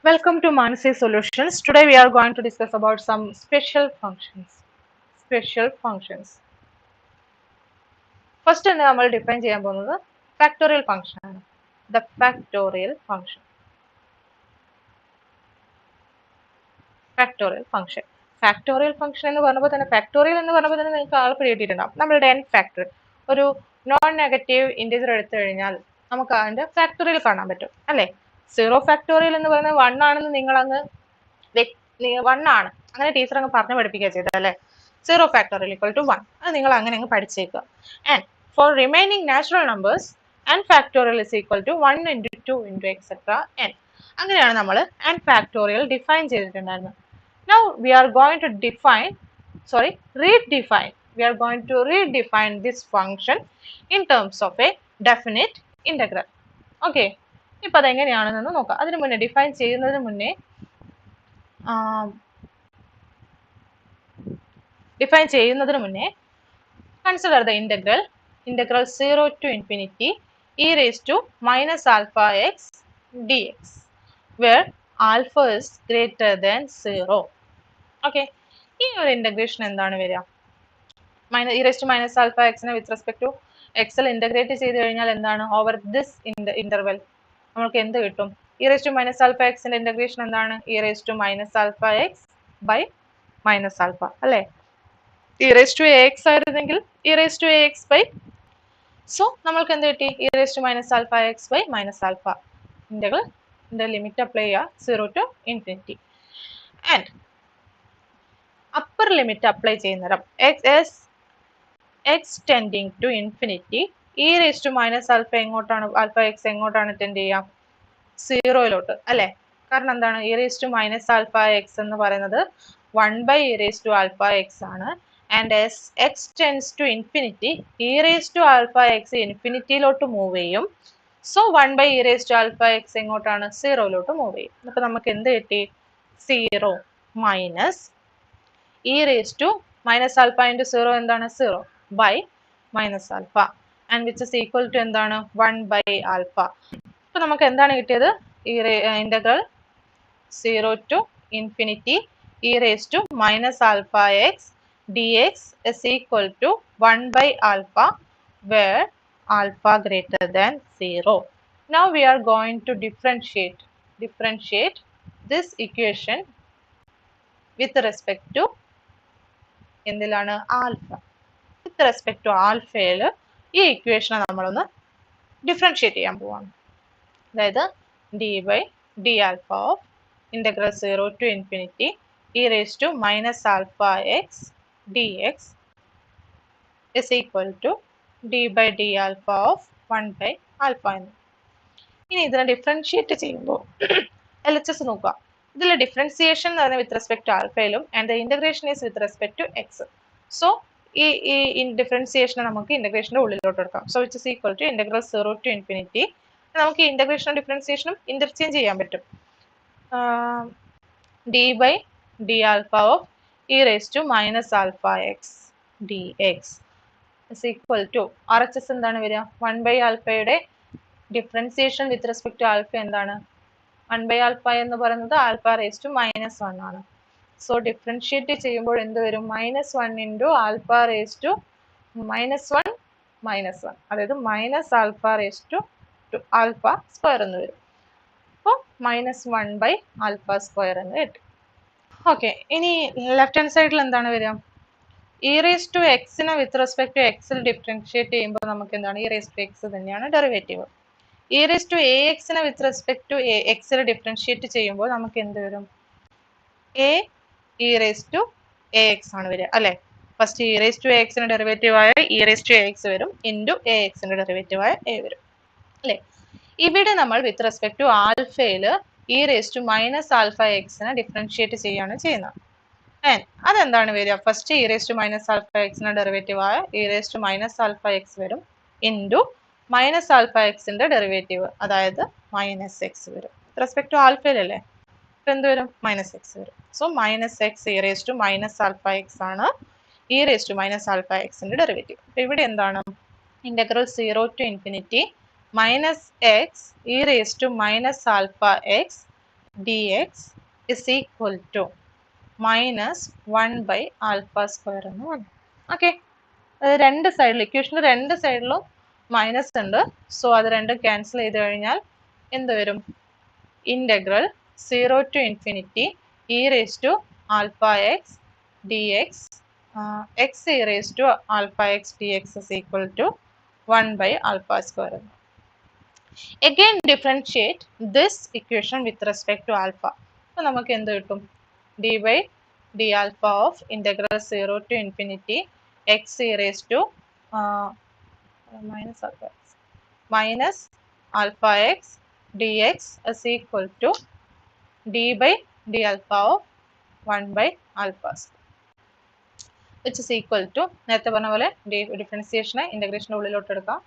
Welcome to Manasi Solutions. Today we are going to discuss about some special functions. Special functions. First നമ്മൾ define ചെയ്യാൻ പോകുന്നത് factorial function ആണ്. The factorial function. Factorial function. Factorial function എന്ന് പറഞ്ഞപ്പോൾ തന്നെ factorial എന്ന് പറഞ്ഞപ്പോൾ തന്നെ നിങ്ങൾക്ക് ആൾ പിടികിട്ടിട്ടുണ്ടാവും. നമ്മളുടെ n ഫാക്ടർ ഒരു നോൺ നെഗറ്റീവ് ഇന്റിജർ എടുത്തു കഴിഞ്ഞാൽ നമുക്ക് അതിന്റെ ഫാക്ടോറിയൽ കാണാൻ പറ്റും അല്ലേ? സീറോ ഫാക്ടോറിയൽ എന്ന് പറയുന്നത് 1 ആണെന്ന് നിങ്ങൾ അങ്ങ് 1 ആണ് അങ്ങനെ ടീച്ചർ അങ്ങ് പറഞ്ഞു പഠിപ്പിക്കുക ചെയ്തത് അല്ലേ? സീറോ ഫാക്ടോറിയൽ ഈക്വൽ ടു 1 അത് നിങ്ങൾ അങ്ങനെ അങ്ങ് പഠിച്ചേക്കുക. And for remaining natural numbers n factorial is equal to 1 into 2 into etcetera n. അങ്ങനെയാണ് നമ്മൾ n ഫാക്ടോറിയൽ ഡിഫൈൻ ചെയ്തിട്ടുണ്ടായിരുന്നത്. Now we are going to redefine. We are going to redefine this function in terms of a definite integral. Okay. ഇപ്പോൾ അതെങ്ങനെയാണെന്ന് നോക്കാം. അതിനു മുന്നേ define ചെയ്യുന്നതിന് മുന്നേ consider the integral 0 to infinity e raised to minus alpha x dx where alpha is greater than 0. Okay. ഈ ഒരു integration എന്താണ് വരിക? e raised to minus alpha x നെ with respect to x ൽ ഇന്റഗ്രേറ്റ് ചെയ്ത് കഴിഞ്ഞാൽ എന്താണ്? ഓവർ ദിസ് ഇന്റർവെൽ നമുക്ക് എന്ത് കിട്ടും? e raised to minus alpha x ന്റെ ഇന്റഗ്രേഷൻ എന്താണ്? e raised to minus alpha x by minus alpha അല്ലേ? e raised to ax ആയിരുന്നെങ്കിൽ e raised to ax by so നമ്മൾക്ക് എന്ത് കിട്ടി? e raised to minus alpha x by minus alpha integral limit apply ചെയ്യുക 0 to infinity and upper limit apply ചെയ്യുന്നേരം x tending to infinity e raised to minus alpha എങ്ങോട്ടാണ്? Alpha x എങ്ങോട്ടാണ് tend ചെയ്യുക? സീറോയിലോട്ട് അല്ലേ? കാരണം എന്താണ്? e raised to minus alpha x എന്ന് പറയുന്നത് 1 by e raised to alpha x ആണ്. and as x tends to infinity e raised to alpha x ഇൻഫിനിറ്റിയിലോട്ട് മൂവ് ചെയ്യും. so 1 by e raised to alpha x എങ്ങോട്ടാണ്? സീറോയിലോട്ട് move ചെയ്യും. അപ്പോൾ നമുക്ക് എന്ത് കിട്ടി? 0 minus e raised to minus alpha into 0 എന്താണ്? 0 by minus alpha and which is equal to എന്താണ്? 1 by alpha. അപ്പോൾ നമുക്ക് എന്താണ് കിട്ടിയത്? Integral 0 to infinity e raised to minus alpha x dx is equal to 1 by alpha where alpha greater than 0. Now we are going to differentiate this equation with respect to എന്തിലാണ്? Alpha. With respect to ആൽഫയിൽ ഈ ഇക്വേഷനെ നമ്മളൊന്ന് differentiate ചെയ്യാൻ പോവാണ്. അതായത് d by d alpha of integral 0 to infinity e raise to minus alpha x d x is equal to d by d alpha of 1 by alpha എന്ന്. ഇനി ഇതിനെ ഡിഫറൻഷിയേറ്റ് ചെയ്യുമ്പോൾ LHS നോക്കുക. ഇതിലെ ഡിഫറൻസിയേഷൻ എന്ന് പറയുന്നത് വിത്ത് റെസ്പെക്ട് ടു ആൽഫയിലും and the integration is with respect to x. So ഈ ഡിഫറൻസിയേഷനെ നമുക്ക് ഇന്റഗ്രേഷന്റെ ഉള്ളിലോട്ട് എടുക്കാം. So which is equal to integral 0 to infinity. നമുക്ക് ഇന്റഗ്രേഷനും ഡിഫറൻസിയേഷനും ഇന്റർചേഞ്ച് ചെയ്യാൻ പറ്റും. D by d alpha of e raise to minus alpha x d x is equal to RHS എന്താണ് വരിക? 1 ബൈ ആൽഫയുടെ differentiation with respect to alpha എന്താണ്? 1 by alpha എന്ന് പറയുന്നത് ആൽഫ റേസ് ടു മൈനസ് 1 ആണ്. സോ ഡിഫറൻഷിയേറ്റ് ചെയ്യുമ്പോൾ എന്ത് വരും? Minus 1 into alpha raise to minus 1 minus 1 അതായത് minus alpha raise to alpha square എന്ന് വരും. അപ്പോൾ മൈനസ് 1 ബൈ ആൽഫ സ്ക്വയർ എന്ന് കിട്ടും. ഓക്കെ. ഇനി ലെഫ്റ്റ് ഹാൻഡ് സൈഡിൽ എന്താണ് വരിക? ഇ റേസ് ടു എക്സിനെ വിത്ത് റെസ്പെക്ട് ടു എക്സിൽ ഡിഫറൻഷിയേറ്റ് ചെയ്യുമ്പോൾ നമുക്ക് എന്താണ്? ഇ റേസ് ടു എക്സ് തന്നെയാണ് derivative. E raise to a എക്സിനെ വിത്ത് റെസ്പെക്ട് ടു എക്സിൽ ഡിഫറൻഷിയേറ്റ് ചെയ്യുമ്പോൾ നമുക്ക് എന്ത് വരും? A e raise to a x ആണ് വരിക അല്ലെ? First e raise to a എക്സിന്റെ ഡെറിവേറ്റീവ് ആയ e raise to a x വരും, ഇൻറ്റു എ എക്സിന്റെ ഡെറിവേറ്റീവ് ആയ എ വരും അല്ലെ? ഇവിടെ നമ്മൾ വിത്ത് റെസ്പെക്ട് ടു ആൽഫയിൽ e raise to minus alpha എക്സിനെ ഡിഫറൻഷിയേറ്റ് ചെയ്യാണ് ചെയ്യുന്നത്. അതെന്താണ് വരിക? First e raise to minus alpha എക്സിന്റെ ഡെറിവേറ്റീവ് ആയ e raise to minus alpha x വരും, ഇൻറ്റു മൈനസ് ആൽഫ എക്സിന്റെ ഡെറിവേറ്റീവ് അതായത് മൈനസ് എക്സ് വരും. റെസ്പെക്ട് ടു ആൽഫയിലല്ലേ? ഇപ്പം എന്ത് വരും? മൈനസ് എക്സ് വരും. So minus x e raise to minus alpha x ആണ് e raise to minus alpha എക്സിന്റെ ഡെറിവേറ്റീവ്. അപ്പൊ ഇവിടെ എന്താണ്? Integral 0 to infinity minus x e raise to minus alpha x dx is equal to minus 1 by alpha square എന്ന് വന്നു. Okay, അത് രണ്ട് സൈഡിലും ഇക്വേഷൻ്റെ രണ്ട് സൈഡിലും മൈനസ് ഉണ്ട്. സോ അത് രണ്ടും ക്യാൻസൽ ചെയ്ത് കഴിഞ്ഞാൽ എന്ത് വരും? Integral 0 to infinity e raised to alpha x dx x e raised to alpha x dx is equal to 1 by alpha square. Again differentiate this equation with respect to alpha. അപ്പോൾ നമുക്ക് എന്ത് കിട്ടും? d by d alpha of integral 0 to infinity x e raised to minus alpha x dx is equal to d by d alpha of 1 by alpha which is equal to നേരത്തെ പറഞ്ഞ പോലെ ഡിഫറൻസിയേഷനെ ഇൻ്റഗ്രേഷൻ്റെ ഉള്ളിലോട്ട് എടുക്കാം.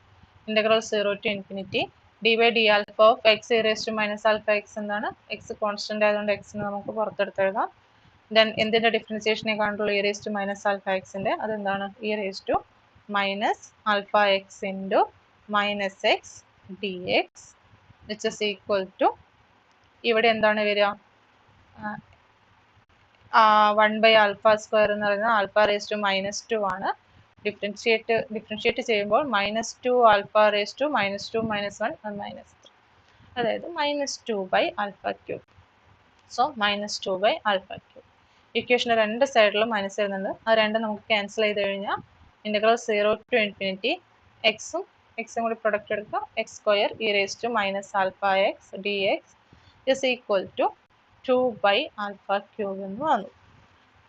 Integral 0 to infinity d by d alpha of x e raised to minus alpha x എന്താണ്? x constant ആയതുകൊണ്ട് x നമുക്ക് പുറത്തെടുത്ത് എഴുതാം. ദെൻ എന്തിൻ്റെ ഡിഫറൻസിയേഷനെ കാണുള്ളൂ? e raised to minus alpha x-ൻ്റെ അതെന്താണ്? e raised to minus alpha x into minus x dx which is equal to ഇവിടെ എന്താണ് വരിക? 1 by alpha square എന്ന് പറയുന്നത് alpha raised to minus 2 ആണ്. ഡിഫറൻഷിയേറ്റ് ചെയ്യുമ്പോൾ minus 2 alpha raised to minus 2 minus 1 minus 3, അതായത് minus 2 by alpha cube. So minus 2 by alpha cube. ഇക്വേഷൻ്റെ രണ്ട് സൈഡിലും മൈനസ് വരുന്നുണ്ട്. അത് രണ്ടും നമുക്ക് ക്യാൻസൽ ചെയ്ത് കഴിഞ്ഞാൽ ഇൻ്റഗ്രൽ 0 to infinity എക്സും കൂടി പ്രൊഡക്റ്റ് എടുക്കുക. X square e raise to minus alpha x d x is equal to 2 by alpha cube എന്ന് വന്നു.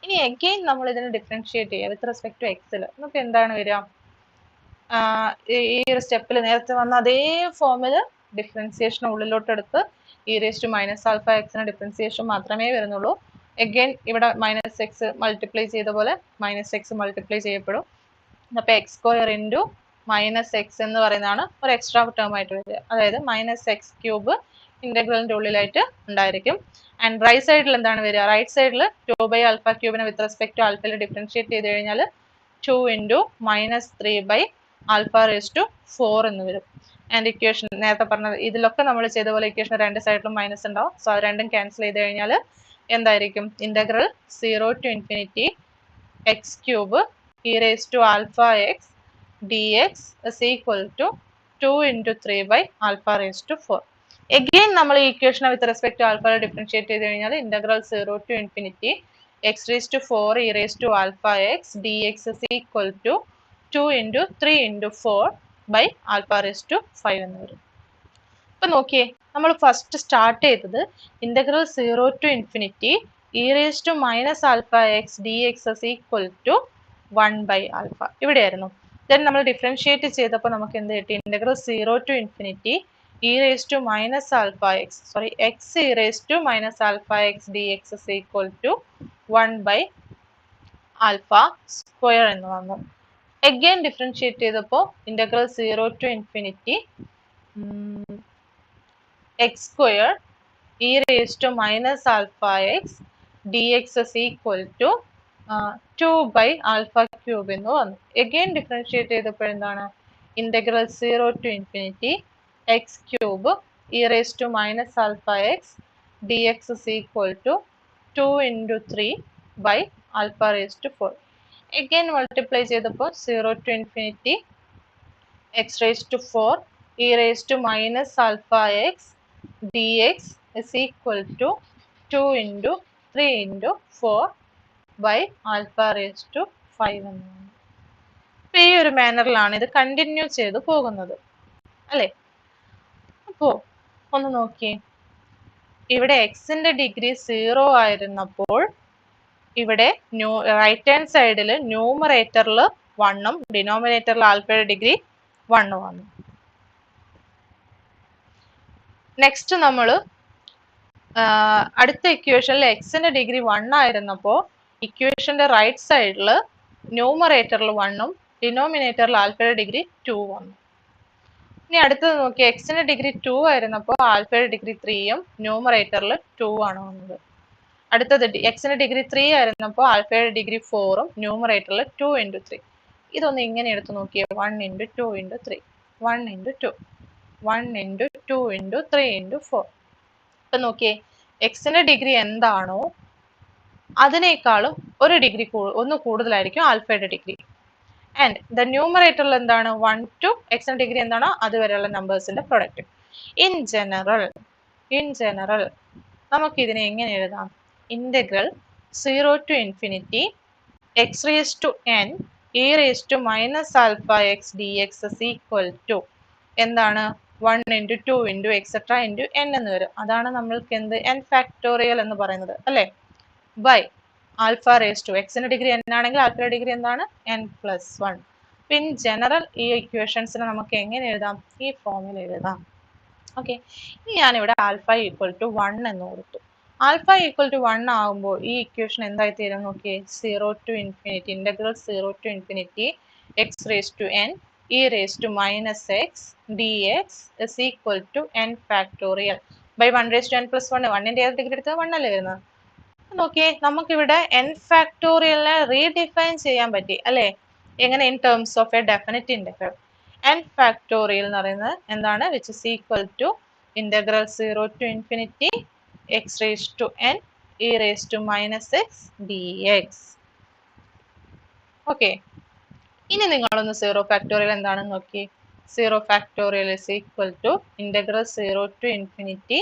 ഇനി അഗെയിൻ നമ്മൾ ഇതിനെ ഡിഫറൻഷിയേറ്റ് ചെയ്യുക വിത്ത് റെസ്പെക്ട് ടു എക്സിൽ. നമുക്ക് എന്താണ് വരിക? ഈ ഒരു സ്റ്റെപ്പിൽ നേരത്തെ വന്ന അതേ ഫോമിൽ ഡിഫറൻസിയേഷൻ ഉള്ളിലോട്ട് എടുത്ത് e raise to minus alpha എക്സിന് ഡിഫറൻസിയേഷൻ മാത്രമേ വരുന്നുള്ളൂ. അഗെയിൻ ഇവിടെ മൈനസ് എക്സ് മൾട്ടിപ്ലൈ ചെയ്ത പോലെ മൈനസ് എക്സ് മൾട്ടിപ്ലൈ ചെയ്യപ്പെടും. അപ്പോൾ x square into minus x എന്ന് പറയുന്നതാണ് ഒരു എക്സ്ട്രാ ടേം ആയിട്ട് വരിക. അതായത് മൈനസ് എക്സ് ക്യൂബ് ഇൻ്റഗ്രലിൻ്റെ ഉള്ളിലായിട്ട് ഉണ്ടായിരിക്കും. ആൻഡ് റൈറ്റ് സൈഡിൽ എന്താണ് വരിക? റൈറ്റ് സൈഡിൽ 2 by alpha ക്യൂബിനെ വിത്ത് റെസ്പെക്ട് ടു ആൽഫയിൽ ഡിഫറൻഷിയേറ്റ് ചെയ്ത് കഴിഞ്ഞാൽ 2 into minus 3 by alpha raised to 4 എന്ന് വരും. ആൻഡ് ഇക്വേഷൻ നേരത്തെ പറഞ്ഞത് ഇതിലൊക്കെ നമ്മൾ ചെയ്ത പോലെ ഇക്വേഷൻ രണ്ട് സൈഡിലും മൈനസ് ഉണ്ടാവും. സോ അത് രണ്ടും ക്യാൻസൽ ചെയ്ത് കഴിഞ്ഞാൽ എന്തായിരിക്കും? Integral 0 to infinity x cube e raise to alpha x d x is equal to 2 into 3 by alpha raised to 4. Again നമ്മൾ ഈ ഇക്വേഷനെ with respect to alpha differentiate ചെയ്ത് കഴിഞ്ഞാൽ integral 0 to infinity x raise to 4 e raise to alpha x d x is equal to 2 into 3 into 4 by alpha raised to 5 എന്ന് വരും. ഇപ്പം നോക്കിയേ, നമ്മൾ ഫസ്റ്റ് സ്റ്റാർട്ട് ചെയ്തത് integral 0 to infinity e raise to minus alpha x d x is equal to 1 by alpha ഇവിടെയായിരുന്നു. Then നമ്മൾ differentiate ചെയ്തപ്പോൾ നമുക്ക് എന്ത് കിട്ടി? Integral 0 to infinity e raised to minus alpha x, sorry, x e raised to minus alpha x dx is equal to 1 by alpha square എന്ന് വന്നു. Again differentiate ചെയ്തപ്പോൾ integral 0 to infinity x square e raised to minus alpha x dx is equal to 2 by alpha cube എന്ന് വന്നു. Again differentiate ചെയ്തപ്പോൾ എന്താണ്? Integral 0 to infinity x cube e raised to minus alpha x dx is equal to 2 into 3 by alpha raised to 4. Again multiply ചെയ്തപ്പോൾ 0 to infinity x raised to 4 e raised to minus alpha x dx is equal to 2 into 3 into 4 by alpha raised to 5 എന്നാണ്. ഈ ഒരു മാനറിലാണ് ഇത് continue ചെയ്ത് പോകുന്നത് അല്ലേ? അപ്പോൾ ഒന്ന് നോക്കിയേ, ഇവിടെ എക്സിന്റെ ഡിഗ്രി 0 ആയിരുന്നപ്പോൾ ഇവിടെ റൈറ്റ് ഹാൻഡ് സൈഡിൽ ന്യൂമറേറ്ററിൽ 1ഉം ഡിനോമിനേറ്ററിൽ ആൽഫയുടെ ഡിഗ്രി 1 വന്നു. നെക്സ്റ്റ് നമ്മൾ അടുത്ത ഇക്വേഷനിൽ എക്സിന്റെ ഡിഗ്രി 1 ആയിരുന്നപ്പോൾ ഇക്വേഷന്റെ റൈറ്റ് സൈഡിൽ ന്യൂമറേറ്ററിൽ 1ഉം ഡിനോമിനേറ്ററിൽ ആൽഫയുടെ ഡിഗ്രി 2 വന്നു. ഇനി അടുത്തത് നോക്കി, എക്സിന്റെ ഡിഗ്രി 2 ആയിരുന്നപ്പോൾ ആൽഫയുടെ ഡിഗ്രി 3ഉം ന്യൂമറേറ്ററിൽ 2 ആണ് വന്നത്. അടുത്തത് എക്സിന്റെ ഡിഗ്രി 3 ആയിരുന്നപ്പോൾ ആൽഫയുടെ ഡിഗ്രി 4ഉം ന്യൂമറേറ്ററിൽ 2 into 3. ഇതൊന്ന് ഇങ്ങനെ എടുത്ത് നോക്കിയേ, 1 into 2 into 3, 1 into 2, 1 into 2 into 3 into 4. ഇപ്പം നോക്കിയേ, എക്സിന്റെ ഡിഗ്രി എന്താണോ അതിനേക്കാളും ഒരു ഡിഗ്രി ഒന്ന് കൂടുതലായിരിക്കും ആൽഫയുടെ ഡിഗ്രി. ആൻഡ് ദ ന്യൂമറേറ്ററിൽ എന്താണ് 1 to എക്സിന്റെ ഡിഗ്രി എന്താണോ അതുവരെയുള്ള നമ്പേഴ്സിന്റെ പ്രൊഡക്റ്റ്. ഇൻ ജനറൽ നമുക്ക് ഇതിനെ എങ്ങനെ എഴുതാം? Integral 0 to infinity x raised to n e raised to minus alpha x dx is equal to എന്താണ് 1 into 2 into etc into n എന്ന് വരും. അതാണ് നമ്മൾക്ക് എന്ത് n ഫാക്ടോറിയൽ എന്ന് പറയുന്നത് അല്ലേ? ബൈ ആൽഫ റേസ് ടു എക്സിന്റെ ഡിഗ്രി n ആണെങ്കിൽ ആൽഫയുടെ ഡിഗ്രി എന്താണ് n plus 1. ഇൻ ജനറൽ ഈ ഇക്വേഷൻസിനെ നമുക്ക് എങ്ങനെ എഴുതാം? ഈ ഫോമിൽ എഴുതാം. ഓക്കെ, ഇനി ഞാനിവിടെ ആൽഫ ഈക്വൽ ടു 1 എന്ന് കൊടുത്തു. ആൽഫ ഈക്വൽ ടു 1 ആകുമ്പോൾ ഈ ഇക്വേഷൻ എന്തായി തീരും നോക്കിയേ? 0 to infinity integral 0 to infinity x raised to n e raised to minus x dx is equal to n factorial by 1 raised to n plus 1. 1ന്റെ ഏത് degree എടുത്തത്? 1 അല്ലേ വരുന്നത്? നോക്കിയേ, നമുക്കിവിടെ n ഫാക്ടോറിയലിനെ റീഡിഫൈൻ ചെയ്യാൻ പറ്റി അല്ലേ? എങ്ങനെ? In terms of a definite integral. n factorial എന്ന് പറയുന്നത് എന്താണ്? Which is equal to integral 0 to infinity x raised to n e raised to minus x dx. Okay, ഇനി നിങ്ങളൊന്ന് 0 ഫാക്ടോറിയൽ എന്താണെന്ന് നോക്കിയേ. 0 factorial is equal to integral 0 to infinity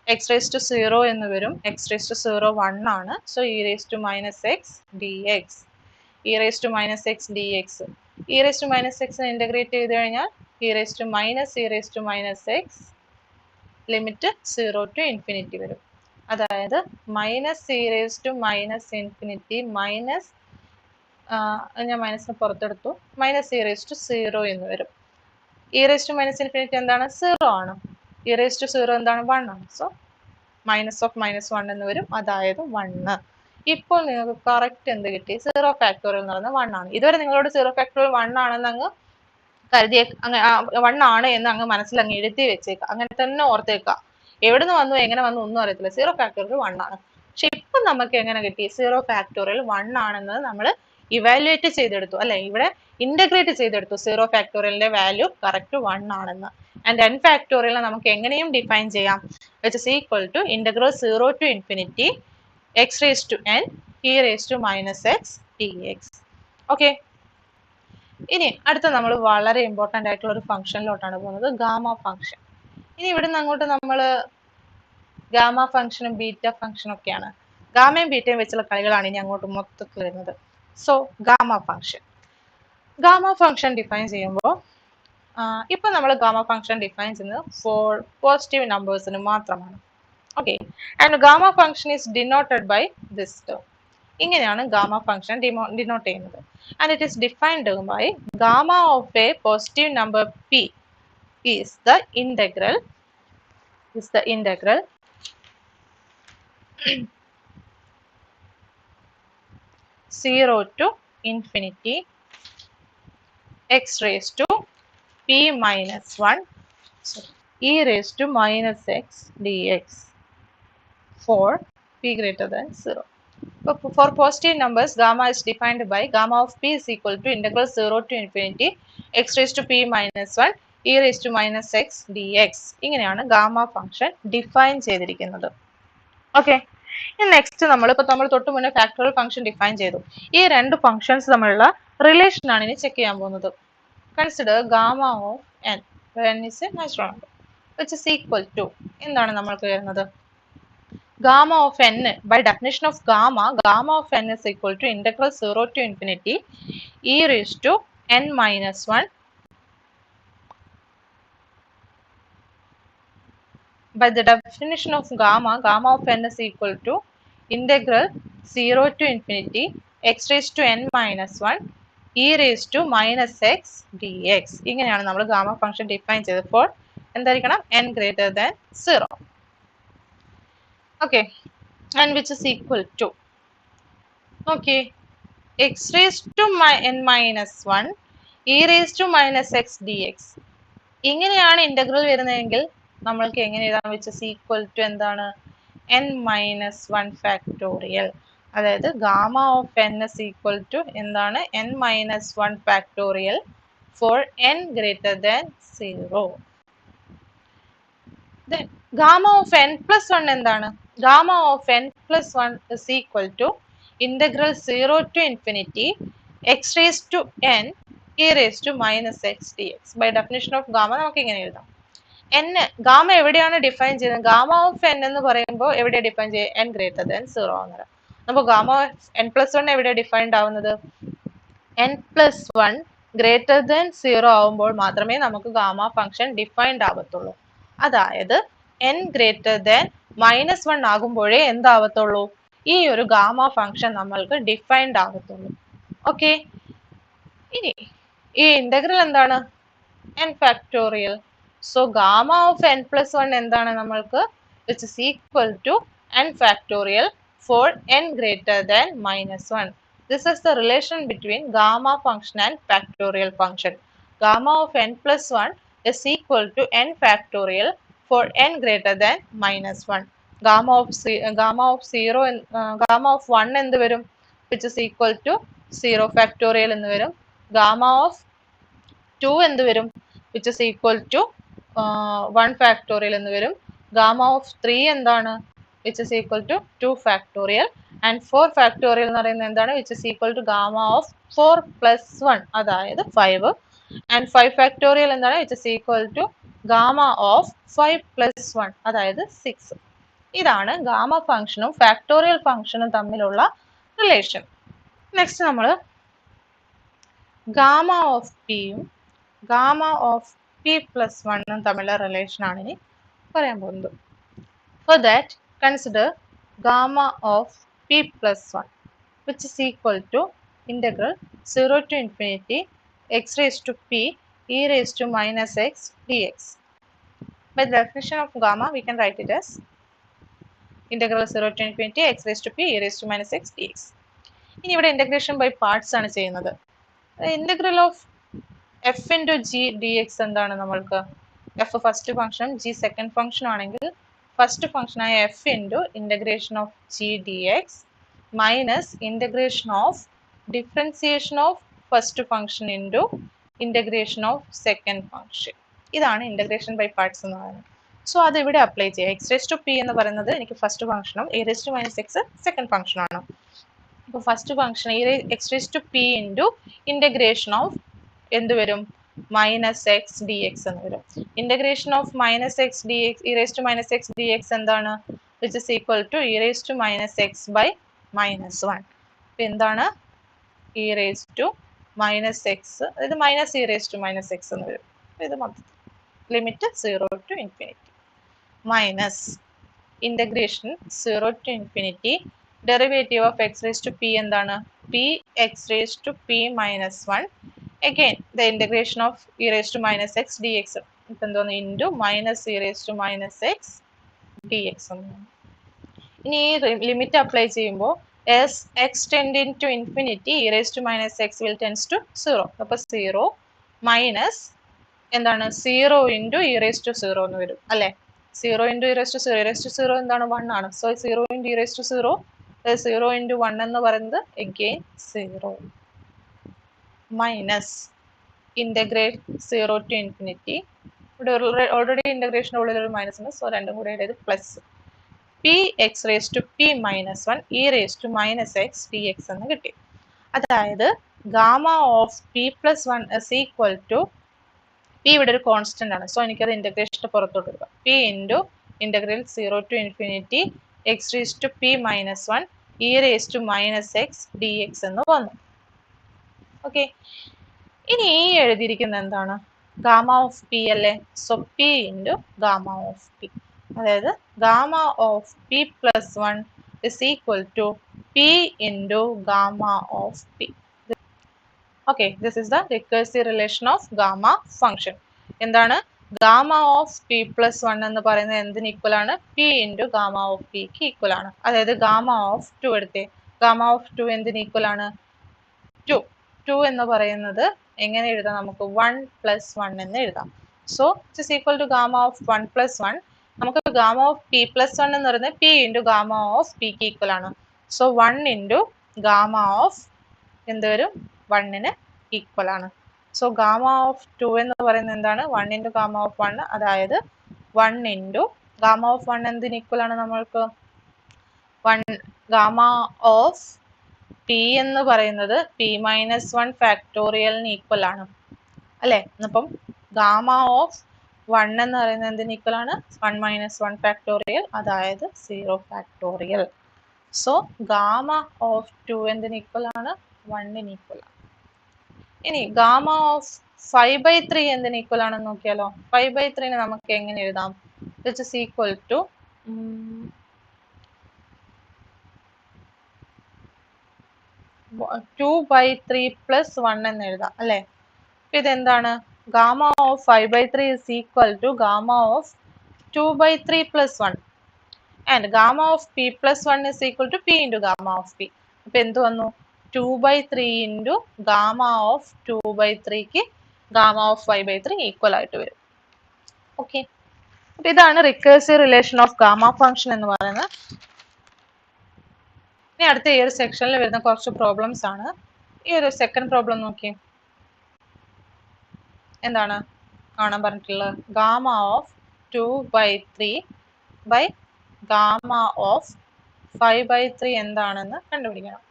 x raised to 0 എന്ന് വരും. x raised to 0 1 ആണ്. So e raised to minus x dx. e raised to minus x dx. e raised to minus x integrate ചെയ്ത് കഴിഞ്ഞാൽ e raised to minus x limit 0 to infinity വരും. അതായത് minus e raised to minus infinity minus ഞാൻ മൈനസിന് പുറത്തെടുത്തു, minus e raised to 0 എന്ന് വരും. e raised to minus infinity എന്താണ്? 0 ആണ്. e raised to 0 എന്താണ്? 1 ആണ്. സോ മൈനസ് ഓഫ് മൈനസ് 1 എന്ന് വരും, അതായത് 1. ഇപ്പോൾ നിങ്ങൾക്ക് കറക്റ്റ് എന്ത് കിട്ടി? 0 ഫാക്ടോറിയൽ എന്ന് പറയുന്നത് 1 ആണ്. ഇതുവരെ നിങ്ങളോട് 0 ഫാക്ടോറിയൽ 1 ആണെന്ന് അങ്ങ് കരുതിയ 1 ആണ് എന്ന് അങ്ങ് മനസ്സിൽ അങ്ങ് എഴുതി വെച്ചേക്കുക. അങ്ങനെ തന്നെ ഓർത്തേക്കുക. എവിടുന്ന് വന്നു എങ്ങനെ വന്നു ഒന്നും അറിയത്തില്ല. 0 ഫാക്ടോറിയൽ 1 ആണ്. പക്ഷെ ഇപ്പം നമുക്ക് എങ്ങനെ കിട്ടി? 0 ഫാക്ടോറിയൽ 1 ആണെന്ന് നമ്മൾ ഇവാലുവേറ്റ് ചെയ്തെടുത്തു അല്ലെ? ഇവിടെ ഇന്റഗ്രേറ്റ് ചെയ്തെടുത്തു. 0 ഫാക്ടോറിയലിന്റെ വാല്യൂ കറക്റ്റ് 1 ആണെന്ന്. ആൻഡ് n ഫാക്ടോറിയലിനെ നമുക്ക് എങ്ങനെയും ഡിഫൈൻ ചെയ്യാം. which is equal to integral 0 to infinity x raised to n e raised to minus x dx. Okay, ഇനി അടുത്ത നമ്മൾ വളരെ ഇമ്പോർട്ടൻ്റ് ആയിട്ടുള്ള ഒരു ഫംഗ്ഷനിലോട്ടാണ് പോകുന്നത്, ഗാമ ഫംഗ്ഷൻ. ഇനി ഇവിടുന്ന് അങ്ങോട്ട് നമ്മൾ ഗാമ ഫംഗ്ഷനും ബീറ്റ ഫംഗ്ഷനും ഒക്കെയാണ്. ഗാമയും ബീറ്റയും വെച്ചുള്ള കളികളാണ് ഇനി അങ്ങോട്ട് മൊത്തത്തിൽ വരുന്നത്. സോ ഗാമ ഫംഗ്ഷൻ ഡിഫൈൻ ചെയ്യുമ്പോൾ ഇപ്പൊ നമ്മൾ ഗാമ ഫംഗ്ഷൻ ഡിഫൈൻ ചെയ്യുന്നത് ഫോർ പോസിറ്റീവ് നമ്പേഴ്സിന് മാത്രമാണ്. Okay, and gamma function is denoted by this term. ഇങ്ങനെയാണ് ഗാമ ഫംഗ്ഷൻ ഡിനോട്ട് ചെയ്യുന്നത്. And it is defined by gamma of a positive number p is the integral 0 to infinity x raised to p minus 1 e raised to minus x dx for p greater than 0. For positive numbers, gamma is defined by gamma of p is equal to integral 0 to infinity x raised to p minus 1 e raised to minus x dx. ഇങ്ങനെയാണ് gamma function define ചെയ്തിരിക്കുന്നത്. Okay, next നമ്മൾ തൊട്ട് മുന്നേ factorial function define ചെയ്തു. ഈ രണ്ട് functions തമ്മിലുള്ള relation ആണ് ഇനി ചെക്ക് ചെയ്യാൻ പോകുന്നത്. Consider gamma of n, where n is a natural number, which is equal to എന്താണ് നമ്മൾക്ക് വരുന്നത്? Gamma of n, by definition of gamma of n is equal to integral 0 to infinity e raised to n minus 1 by the definition of gamma of n is equal to integral 0 to infinity x raised to n minus 1 e raised to minus x dx. ഇങ്ങനെയാണ് നമ്മൾ gamma function define ചെയ്തത്. Four എന്തായിരിക്കണം? n greater than 0. okay, and which is equal to okay x raised to n minus 1 e raised to minus x dx. ഇങ്ങനെയാണ് integral വരുന്നതെങ്കിൽ നമ്മൾക്ക് എങ്ങനെ എഴുതാം? which is equal to എന്താണ്? n minus 1 factorial. അതായത് gamma of n is equal to എന്താണ്? n minus 1 factorial for n greater than 0. then gamma of n plus 1 എന്താണ്? gamma of n plus 1 is equal to integral 0 to infinity x raised to n e raised to minus x dx. By definition of gamma നമുക്ക് ഇങ്ങനെ എഴുതാം. n gamma എവിടെയാണ് define ചെയ്യുന്നത്? Gamma of n എന്ന് പറയുമ്പോൾ എവിടെയാണ് define ചെയ്യുക? n greater than 0 ആവുന്നത്. അപ്പോൾ ഗാമ n പ്ലസ് 1 എവിടെയാണ് ഡിഫൈൻഡ് ആവുന്നത്? n പ്ലസ് 1 ഗ്രേറ്റർ ദാൻ 0 ആവുമ്പോൾ മാത്രമേ നമുക്ക് ഗാമ ഫംഗ്ഷൻ ഡിഫൈൻഡ് ആവത്തുള്ളൂ. അതായത് n ഗ്രേറ്റർ ദാൻ മൈനസ് 1 ആകുമ്പോഴേ എന്താവത്തുള്ളൂ? ഈ ഒരു ഗാമ ഫംഗ്ഷൻ നമ്മൾക്ക് ഡിഫൈൻഡ് ആവത്തുള്ളൂ. ഓക്കെ, ഇനി ഈ ഇന്റഗ്രൽ എന്താണ്? n factorial. So gamma of n plus 1 എന്താണ് നമ്മൾക്ക്? Which is equal to n factorial for n greater than minus 1. This is the relation between gamma function and factorial function. Gamma of n plus 1 is equal to n factorial for n greater than minus 1. Gamma of 1 എന്ത് വരും? Which is equal to 0 factorial എന്ന് വരും. Gamma of 2 എന്ത് വരും? Which is equal to 1 factorial എന്ന് വരും. Gamma of 3 എന്താണ്? Which is equal to 2 factorial. And 4 factorial എന്ന് പറയുന്നത് എന്താണ്? Which is equal to gamma of 4 plus 1, അതായത് 5. And 5 factorial എന്താണ്? Which is equal to gamma of 5 plus 1, അതായത് 6. ഇതാണ് ഗാമ ഫംഗ്ഷനും ഫാക്ടോറിയൽ ഫംഗ്ഷനും തമ്മിലുള്ള റിലേഷൻ. നെക്സ്റ്റ് നമ്മൾ ഗാമ ഓഫ് പിയും ഗാമ ഓഫ് പി പ്ലസ് 1 തമ്മിലുള്ള റിലേഷൻ ആണ് ഇനി പറയാൻ പോകുന്നത്. For that, consider gamma of p plus 1, which is equal to integral 0 to infinity x raised to p e raised to minus x dx. By the definition of gamma, we can write it as integral 0 to infinity x raised to p e raised to minus x dx. ഇനി ഇവിടെ integration by parts ആണ് ചെയ്യുന്നത്. Integral of f into g d x എന്താണ് നമ്മൾക്ക്? F first ഫംഗ്ഷനും g second ഫംഗ്ഷനും ആണെങ്കിൽ first ഫംഗ്ഷനായ f into integration of g d x minus integration of differentiation of first function into integration of second function. ഇതാണ് integration by parts എന്ന് പറയുന്നത്. So അത് ഇവിടെ അപ്ലൈ ചെയ്യാം. എക്സ് റേസ് ടു പി എന്ന് പറയുന്നത് എനിക്ക് ഫസ്റ്റ് ഫംഗ്ഷനും a raise to minus x second ഫംഗ്ഷനാണ്. അപ്പോൾ first function x raise to p into integration of എന്ത് വരും? മൈനസ് എക്സ് ഡി എക്സ് എന്ന് വരും. Integration of minus x d x e raise to minus x d x എന്താണ്? Which is equal to e raise to minus x by minus 1. അപ്പം എന്താണ്? E raise to minus x, അതായത് minus e raise to minus x എന്ന് വരും. ഇത് മൊത്തം limit 0 to infinity minus integration 0 to infinity derivative of x raise to p എന്താണ്? P x raise to p minus 1. Again, the integration of e raised to minus x dx into minus e raised to minus x dx. ഇനി limit apply ചെയ്യുമ്പോൾ as x tend into infinity e raised to minus x will tends to 0. അപ്പോൾ 0 minus എന്താണ്? 0 into e raise to 0 എന്ന് വരും അല്ലേ? 0 into e raise to 0, e raise to 0 എന്താണ്? 1 ആണ്. സോ 0 into e raise to 0, 0 into 1 എന്ന് പറയുന്നത് again 0 minus integrate 0 to infinity. ഇവിടെ ഓൾറെഡി ഇന്റഗ്രേഷൻ്റെ ഉള്ളിൽ ഒരു മൈനസ് ഉണ്ട്. സോ രണ്ടും കൂടെ ഇടയിൽ plus p x raise to p minus 1 e raise to minus x d x എന്ന് കിട്ടി. അതായത് gamma of p plus 1 is equal to p ഇവിടെ ഒരു കോൺസ്റ്റന്റ് ആണ്. സോ എനിക്കത് ഇന്റഗ്രേഷൻ്റെ പുറത്തോട്ട് എടുക്കാം. P into integral 0 to infinity x raise to p minus 1 e raise to minus x d x എന്ന് വന്നു. ഓക്കെ, ഇനി ഈ എഴുതിയിരിക്കുന്നത് എന്താണ്? ഗാമ ഓഫ് പി അല്ലേ? So p into gamma of p, അതായത് gamma of p plus 1 is equal to p into gamma of p. Okay, this is the recursive relation of gamma function. എന്താണ്? Gamma of p plus 1 എന്ന് പറയുന്നത് എന്തിന് equal ആണ്? P into gamma of പിക്ക് equal ആണ്. അതായത് gamma of 2 എടുത്തേ. Gamma of 2 എന്തിന് ഈക്വൽ ആണ്? 2 എന്ന് പറയുന്നത് എങ്ങനെ എഴുതാം? നമുക്ക് 1 പ്ലസ് 1 എന്ന് എഴുതാം. So it is equal to gamma of 1 plus 1. നമുക്ക് ഗാമ ഓഫ് പി പ്ലസ് 1 എന്ന് പറയുന്നത് പി ഇൻറ്റു ഗാമ ഓഫ് പിക്ക് ഈക്വൽ ആണ്. സോ 1 ഇൻറ്റു ഗാമ ഓഫ് എന്ത് വരും? 1ന് ഈക്വൽ ആണ്. സോ ഗാമ ഓഫ് 2 എന്ന് പറയുന്നത് എന്താണ്? 1 ഇൻറ്റു ഗാമ ഓഫ് 1, അതായത് 1 ഇൻറ്റു ഗാമ ഓഫ് 1 എന്തിന് ഈക്വൽ ആണ് നമ്മൾക്ക്? ഗാമ ഓഫ് പി എന്ന് പറയുന്നത് പി മൈനസ് 1 ഫാക്ടോറിയലിന് ഈക്വൽ ആണ് അല്ലെ. അപ്പം ഗാമ ഓഫ് 1 എന്ന് പറയുന്നത് എന്തിന് ഈക്വൽ ആണ്? 1 മൈനസ് 1 ഫാക്ടോറിയൽ, അതായത് 0 ഫാക്ടോറിയൽ. സോ ഗാമ ഓഫ് 2 എന്തിന് ഈക്വൽ ആണ്? 1 ഈക്വൽ ആണ്. ഇനി ഗാമ ഓഫ് 5/3 എന്തിന് ഈക്വൽ ആണെന്ന് നോക്കിയാലോ. 5/3 നമുക്ക് എങ്ങനെ എഴുതാം? Which is equal to 2/3 plus 1 എന്ന് എഴുതാം അല്ലെ. ഇതെന്താണ്? Gamma of 5/3 is equal to gamma of 2/3 plus 1 and gamma of p plus 1 is equal to p into gamma of p. അപ്പൊ എന്ത് വന്നു? 2/3 ഇൻറ്റു ഗാമ ഓഫ് 2/3ക്ക് ഗാമ ഓഫ് 5/3 ഈക്വൽ ആയിട്ട് വരും. ഓക്കെ, അപ്പൊ ഇതാണ് recursive relation of gamma function എന്ന് പറയുന്നത്. ഇനി അടുത്ത ഈ ഒരു സെക്ഷനിൽ വരുന്ന കുറച്ച് പ്രോബ്ലംസ് ആണ്. ഈ ഒരു സെക്കൻഡ് പ്രോബ്ലം നോക്കി. എന്താണ് കാണാൻ പറഞ്ഞിട്ടുള്ളത്? Gamma of 2/3 by gamma of 5/3 എന്താണെന്ന് കണ്ടുപിടിക്കണം.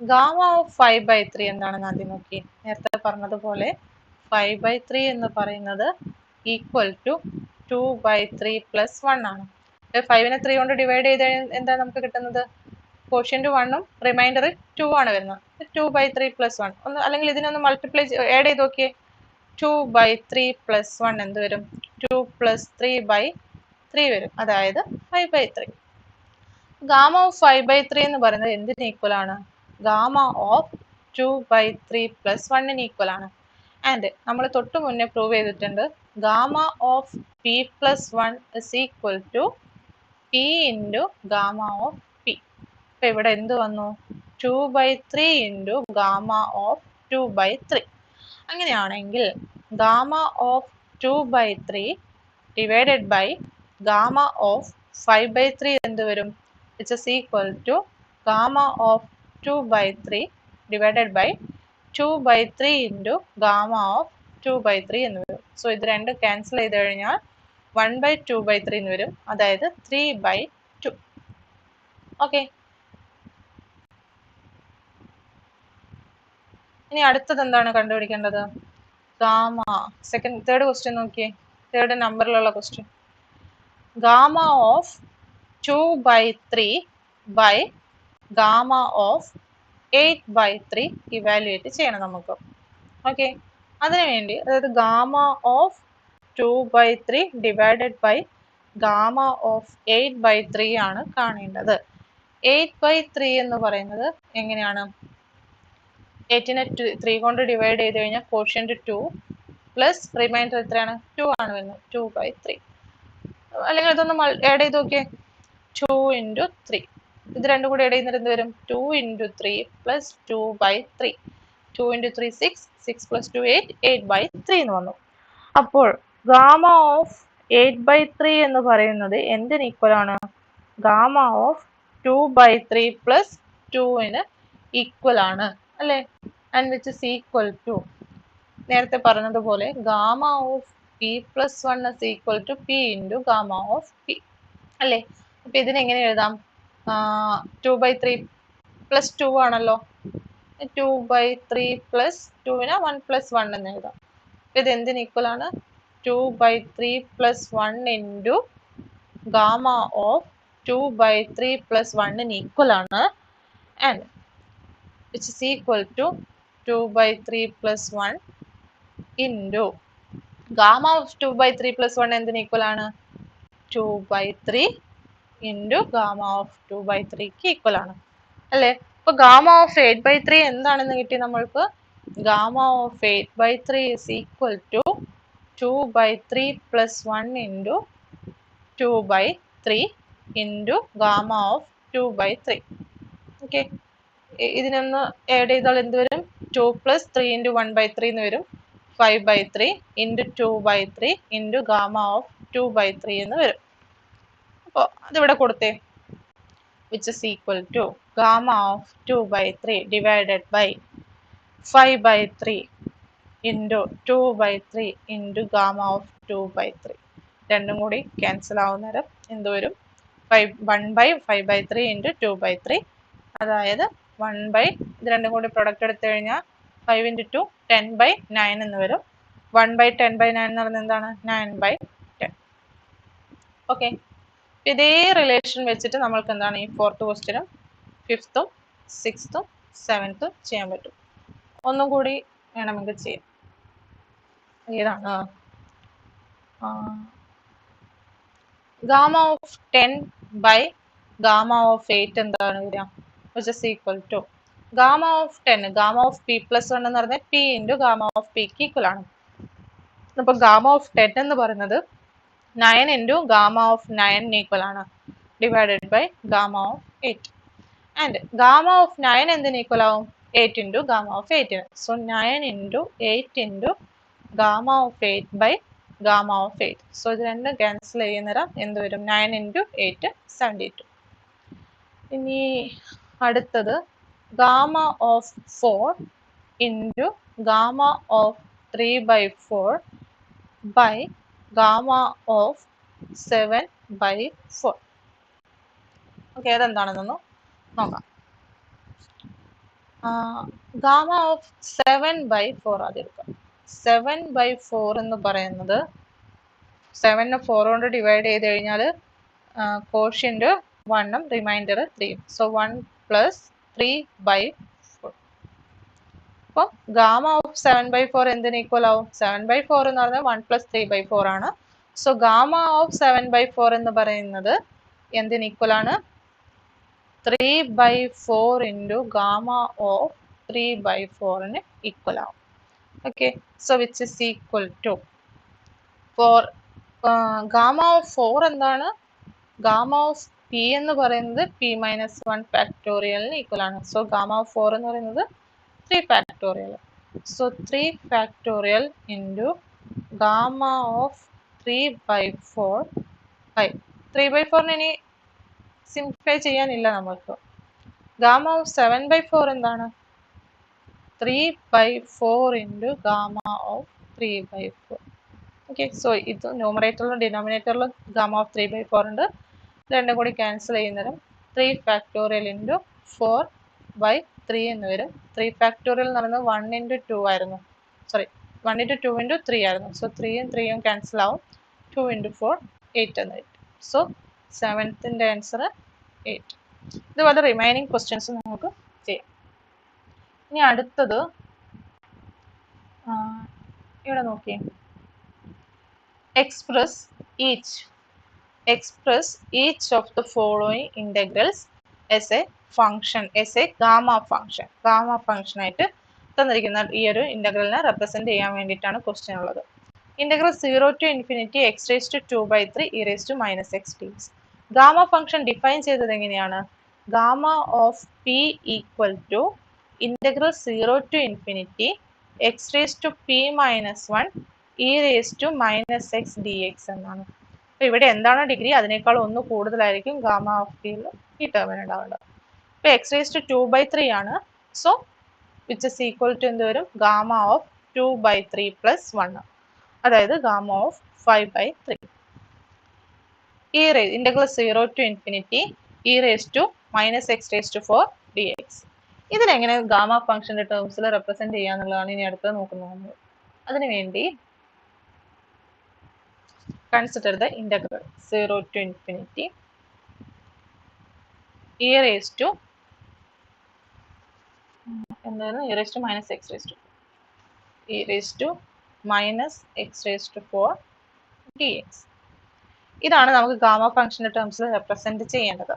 ഗാമ ഓഫ് 5/3 എന്താണെന്ന് ആദ്യം നോക്കി. നേരത്തെ പറഞ്ഞതുപോലെ 5/3 എന്ന് പറയുന്നത് ഈക്വൽ ടു 2/3 പ്ലസ് 1 ആണ്. 5നെ 3 കൊണ്ട് ഡിവൈഡ് ചെയ്ത് എന്താ നമുക്ക് കിട്ടുന്നത്? ക്വോഷ്യന്റ് 1ഉം റിമൈൻഡർ 2 ആണ് വരുന്നത്. 2/3 പ്ലസ് 1 ഒന്ന്, അല്ലെങ്കിൽ ഇതിനൊന്ന് മൾട്ടിപ്ലൈ ആഡ് ചെയ്ത് നോക്കിയേ. 2/3 പ്ലസ് 1 എന്ത് വരും? 2 പ്ലസ് 3/3 വരും, അതായത് 5/3. ഗാമ ഓഫ് 5/3 എന്ന് പറയുന്നത് എന്തിന് ഈക്വൽ ആണ്? ഗാമ ഓഫ് 2/3 പ്ലസ് 1 ഈക്വൽ ആണ്. ആൻഡ് നമ്മൾ തൊട്ട് മുന്നേ പ്രൂവ് ചെയ്തിട്ടുണ്ട് gamma of p plus 1 is equal to p into gamma of p. അപ്പൊ ഇവിടെ എന്ത് വന്നു? 2/3 ഇൻറ്റു ഗാമ ഓഫ് 2/3. അങ്ങനെയാണെങ്കിൽ gamma of 2/3 divided by gamma of 5/3 എന്ത് വരും? Which is equal to gamma of 2/3 divided by 2/3 into gamma of 2/3 എന്ന് വരും. So ഇത് രണ്ട് ക്യാൻസൽ ചെയ്ത് കഴിഞ്ഞാൽ 1/2/3 എന്ന് വരും, അതായത് 3/2. ഓക്കെ, ഇനി അടുത്തത് എന്താണ് കണ്ടുപിടിക്കേണ്ടത്? ഗാമ തേർഡ് ക്വസ്റ്റ്യൻ നോക്കിയേ. തേർഡ് നമ്പറിലുള്ള question. Gamma of 2/3 by gamma of 8/3 evaluate ചെയ്യണം നമുക്ക്. ഓക്കെ, അതിനുവേണ്ടി അതായത് gamma of 2/3 divided by gamma of 8/3 ആണ് കാണേണ്ടത്. 8/3 എന്ന് പറയുന്നത് എങ്ങനെയാണ്? 8നെ 3 കൊണ്ട് ഡിവൈഡ് ചെയ്ത് കഴിഞ്ഞാൽ ക്വോഷ്യന്റ് 2 പ്ലസ് റിമൈൻഡർ എത്രയാണ്? 2 ആണ് വരുന്നത്. 2/3. അല്ലെങ്കിൽ ഇതൊന്ന് ആഡ് ചെയ്ത് നോക്കിയേ. 2 ഇൻറ്റു 3, ഇത് രണ്ടും കൂടി ആഡ് ചെയ്യുന്നത് എന്ത് വരും? 2 ഇൻറ്റു 3 പ്ലസ് 2/3. 2 ഇൻറ്റു 3 6, 6 പ്ലസ് 2 8, 8/3 എന്ന് വന്നു. അപ്പോൾ ഗാമ ഓഫ് 8/3 എന്ന് പറയുന്നത് എന്തിന് ഈക്വൽ ആണ്? ഗാമ ഓഫ് 2/3 പ്ലസ് 2ന് ഈക്വൽ ആണ് അല്ലെ. And which is equal to നേരത്തെ പറഞ്ഞതുപോലെ gamma of p plus 1 is equal to p into gamma of p അല്ലേ. അപ്പൊ ഇതിനെങ്ങനെ എഴുതാം? 2/3 പ്ലസ് 2 ആണല്ലോ. 2/3 പ്ലസ് 2ന് 1 പ്ലസ് 1 എന്ന് എഴുതാം. ഇത് എന്തിന് ഈക്വൽ ആണ്? 2/3 plus 1 into gamma of 2/3 plus 1ന് ഈക്വൽ ആണ്. And which is equal to 2/3 plus 1 into gamma of 2/3 plus 1 എന്തിന് ഈക്വൽ ആണ്? 2/3 into gamma of 2/3 ക്ക് ഈക്വൽ ആണ് അല്ലേ. അപ്പൊ ഗാമ ഓഫ് 8/3 എന്താണെന്ന് കിട്ടി നമ്മൾക്ക്? Gamma of 8/3 is equal to 2/3 plus 1 into 2/3 into gamma of 2/3. Okay, ഇതിനൊന്ന് ആഡ് ചെയ്താൽ എന്ത് വരും? 2 പ്ലസ് 3 ഇൻറ്റു 1/3 എന്ന് വരും. 5/3 ഇൻറ്റു 2/3 ഇൻറ്റു ഗാമ ഓഫ് 2/3 എന്ന് വരും. അപ്പോൾ അതിവിടെ കൊടുത്തേ. Which is equal to gamma of 2/3 divided by 5/3 into 2/3 into gamma of 2/3. രണ്ടും കൂടി ക്യാൻസൽ ആവുന്നേരം എന്ത് വരും? 1/5/3 ഇൻറ്റു 2/3. അതായത് 1 ഇത് രണ്ടും കൂടി പ്രൊഡക്റ്റ് എടുത്തു കഴിഞ്ഞാൽ 5 ഇൻറ്റു 2 10/9 എന്ന് വരും. 1/10/9 എന്ന് പറയുന്നത് എന്താണ്? 9/10. ഓക്കെ, ഇതേ റിലേഷൻ വെച്ചിട്ട് നമ്മൾക്ക് എന്താണ് ഈ 4th ക്വസ്റ്റ്യനും 5th, 6th, 7th ചെയ്യാൻ പറ്റും. ഒന്നും കൂടി വേണമെങ്കിൽ ചെയ്യാം. ഏതാണ്? ഗാമ ഓഫ് 10/Γ(8) എന്താണ് വരിക? Which is equal to gamma of 10, gamma of p + 1 എന്ന് പറഞ്ഞാൽ p into gamma of p ക്ക് ഈക്വൽ ആണ്. അപ്പോൾ ഗാമ ഓഫ് 10 എന്ന് പറയുന്നത് 9 ഇൻറ്റു ഗാമ ഓഫ് 9 ഈക്വൽ ആണ്, divided by gamma of 8. And gamma of 9 എന്തിന് ഈക്വൽ ആവും? 8 into gamma of 8. So 9 into 8 into gamma of 8/Γ of 8. So ഇത് രണ്ടും ക്യാൻസൽ ചെയ്യുന്നേരം എന്ത് വരും? 9 ഇൻറ്റു 8 72. ഇനി അടുത്തത് gamma of 4 into gamma of 3/4/Γ of 7/4. Okay, അതെന്താണെന്നൊന്ന് നോക്കാം. ഗാമ ഓഫ് 7/4 ആദ്യം എടുക്കാം. 7/4 എന്ന് പറയുന്നത് 7നെ 4 കൊണ്ട് ഡിവൈഡ് ചെയ്ത് കഴിഞ്ഞാൽ കോഷ്യന്റ് 1ഉം റിമൈൻഡർ 3ഉം. സോ 1 + 3/4. അപ്പോൾ ഗാമ ഓഫ് 7/4 എന്തിന് ഈക്വൽ ആവും? 7/4 എന്ന് പറഞ്ഞാൽ 1 + 3/4 ആണ്. സോ ഗാമ ഓഫ് 7/4 എന്ന് പറയുന്നത് എന്തിന് ഈക്വൽ ആണ്? 3/4 ഇൻറ്റു ഗാമ ഓഫ് 3/4ന് ഈക്വൽ ആവും. Okay, so which is equal to for gamma of 4 എന്താണ്? ഗാമ ഓഫ് p എന്ന് പറയുന്നത് p - 1 ഫാക്ടോറിയലിന് ഈക്വൽ ആണ്. സോ ഗാമ ഓഫ് 4 എന്ന് പറയുന്നത് 3 factorial. So 3 factorial into gamma of 3/4 3/4ന് ഇനി സിംപ്ലിഫൈ ചെയ്യാനില്ല നമുക്ക്. ഗാമ ഓഫ് 7/4 എന്താണ്? 3/4 into gamma of 3/4. Okay, so ഇത് ന്യൂമറേറ്ററിലും ഡിനോമിനേറ്ററിലും ഗാമ ഓഫ് 3/4 ഉണ്ട്. രണ്ടും കൂടി ക്യാൻസൽ ചെയ്യുന്നേരം 3 ഫാക്ടോറിയൽ ഇൻറ്റു 4/3 എന്ന് വരും. 3 ഫാക്ടോറിയൽ എന്ന് പറയുന്നത് 1 ഇൻറ്റു 2 ആയിരുന്നു. സോറി, 1 ഇൻറ്റു 2 ഇൻറ്റു 3 ആയിരുന്നു. സോ 3യും 3യും ക്യാൻസൽ ആവും. 2 ഇൻറ്റു 4 8 എന്ന് വരും. So 7th answer 8. ഇതുപോലെ റിമൈനിങ് ക്വസ്റ്റ്യൻസ് നമുക്ക് ചെയ്യാം. ഇനി അടുത്തത് ഇവിടെ നോക്കിയേ, express each of the following integrals as a function, as a gamma function. Gamma function ആയിട്ട് തന്നിരിക്കുന്ന ഈ ഒരു ഇന്റഗ്രലിനെ റെപ്രസെന്റ് ചെയ്യാൻ വേണ്ടിയിട്ടാണ് ക്വസ്റ്റ്യൻ ഉള്ളത്. Integral 0 to infinity x⁻²/3 e⁻x dx. Gamma function define ചെയ്തത് എങ്ങനെയാണ്? Gamma of p equal to integral 0 to infinity x⁻p−1 e⁻x dx എന്നാണ്. അപ്പൊ ഇവിടെ എന്താണ് ഡിഗ്രി? അതിനേക്കാൾ ഒന്ന് കൂടുതലായിരിക്കും ഗാമ ഓഫ് പിയിൽ ഈ ടേമിന് ഉണ്ടാവേണ്ടത്. ഇപ്പൊ x⁻² ആണ്. So which is equal to എന്ത് വരും? ഗാമ ഓഫ് 2/3 + 1, അതായത് gamma of 5/3. Integral 0 to infinity e⁻x⁴ dx. ഇതിനെങ്ങനെ ഗാമ ഫംഗ്ഷന്റെ ടേംസിൽ റെപ്രസെന്റ് ചെയ്യാന്നുള്ളതാണ് ഇനി അടുത്ത് നോക്കുന്നത്. അതിനുവേണ്ടി consider the integral 0 to infinity e⁻x⁻ dx. ഇതാണ് നമുക്ക് ഗാമ ഫംഗ്ഷന്റെ ടേംസിൽ റെപ്രസെന്റ് ചെയ്യേണ്ടത്.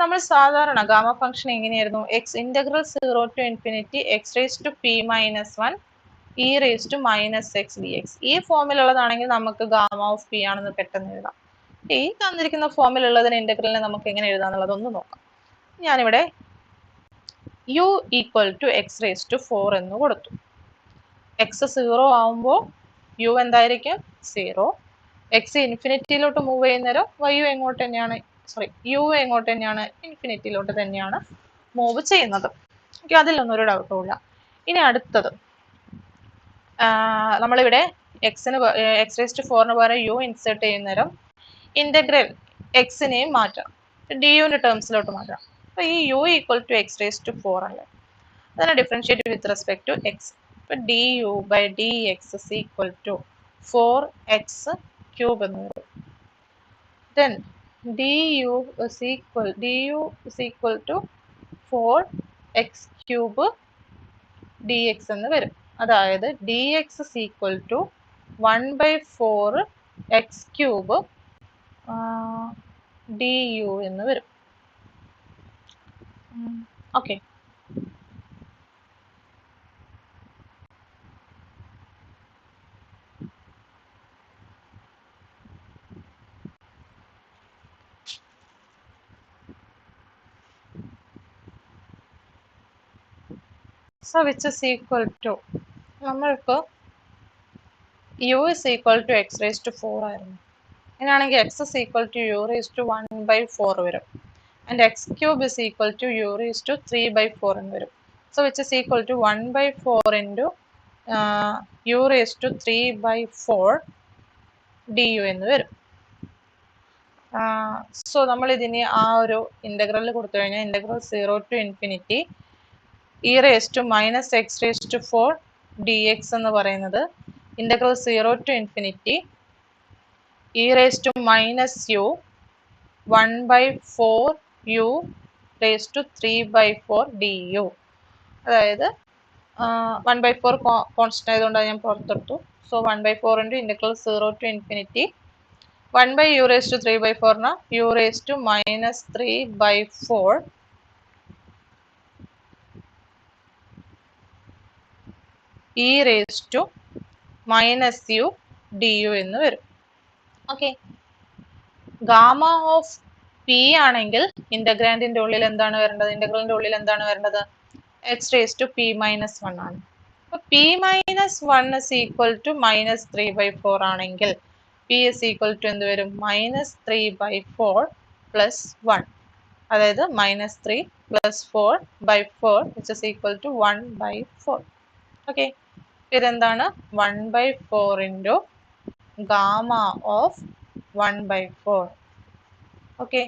നമ്മൾ സാധാരണ ഗാമ ഫംഗ്ഷൻ എങ്ങനെയായിരുന്നു? Integral 0 to infinity x⁻p−1 e⁻x dx. ഈ ഫോമിലുള്ളതാണെങ്കിൽ നമുക്ക് ഗാമ ഓഫ് പി ആണെന്ന് പെട്ടെന്ന് എഴുതാം. ഈ തന്നിരിക്കുന്ന ഫോമിലുള്ളതിന് ഇന്റഗ്രലിനെ നമുക്ക് എങ്ങനെ എഴുതാന്നുള്ളത് ഒന്ന് നോക്കാം. ഞാനിവിടെ u ഈക്വൽ ടു x⁻4 എന്ന് കൊടുത്തു. എക്സ് 0 ആവുമ്പോൾ u എന്തായിരിക്കും? 0. എക്സ് ഇൻഫിനിറ്റിയിലോട്ട് മൂവ് ചെയ്യുന്നേരം യു എങ്ങോട്ട് തന്നെയാണ് ഇൻഫിനിറ്റിയിലോട്ട് തന്നെയാണ് മൂവ് ചെയ്യുന്നത്. ഓക്കെ, അതിലൊന്നും ഒരു ഡൗട്ടും ഇല്ല. ഇനി അടുത്തത് നമ്മളിവിടെ x⁻4ന് പകരം u ഇൻസേർട്ട് ചെയ്യുന്നേരം ഇന്റഗ്രൽ എക്സിനെയും മാറ്റണം, ഡി യുവിൻ്റെ ടേംസിലോട്ട് മാറ്റണം. അപ്പോൾ ഈ u equal to x raise to 4 അല്ലേ, അതിനെ differentiate with respect to x. അപ്പോൾ d u by d x is equal to 4x³ എന്ന് വരും. Then du is equal to 4x³ dx എന്ന് വരും. അതായത് dx is equal to 1/4x³ du എന്ന് വരും. Okay, so which is equal to, നമ്മൾക്ക് u is equal to x raised to 4 ആയിരുന്നു. അങ്ങനെയാണെങ്കിൽ x is equal to u raised to 1/4 വരും. And x³ is equal to u raised to 3/4 എന്ന് വരും. So which is equal to 1/4 into u raised to 3/4 du എന്ന് വരും. So നമ്മൾ ഇതിനെ ആ ഒരു ഇൻ്റഗ്രലിൽ കൊടുത്തു കഴിഞ്ഞാൽ integral 0 to infinity e raised to minus x raised to 4 dx എന്ന് പറയുന്നത് integral 0 to infinity e raised to minus u 1/4 u raised to 3/4 du. അതായത് 1/4 കോൺസ്റ്റന്റ് ആയതുകൊണ്ടാണ് ഞാൻ പുറത്തെടുത്തു. So 1/4 into integral 0 to infinity 1/u raised to 3/4 ന u raised to minus 3/4 e raised to minus u du എന്ന് വരും. Okay, gamma of P ആണെങ്കിൽ ഇന്റഗ്രാൻഡിന്റെ ഉള്ളിൽ എന്താണ് വരേണ്ടത്, ഇന്റഗ്രലിന്റെ ഉള്ളിൽ എന്താണ് വരേണ്ടത്, x raise to p minus 1 ആണ്. അപ്പൊ p minus 1 is equal to minus 3/4 ആണെങ്കിൽ പി ഇസ് ഈക്വൽ ടു എന്ത് വരും, മൈനസ് 3/4 പ്ലസ് 1, അതായത് minus 3 plus 4/4 which is equal to 1/4. Okay, ഇതെന്താണ് 1/4 ഇൻറ്റു ഗാമ ഓഫ് 1/4. ഓക്കെ,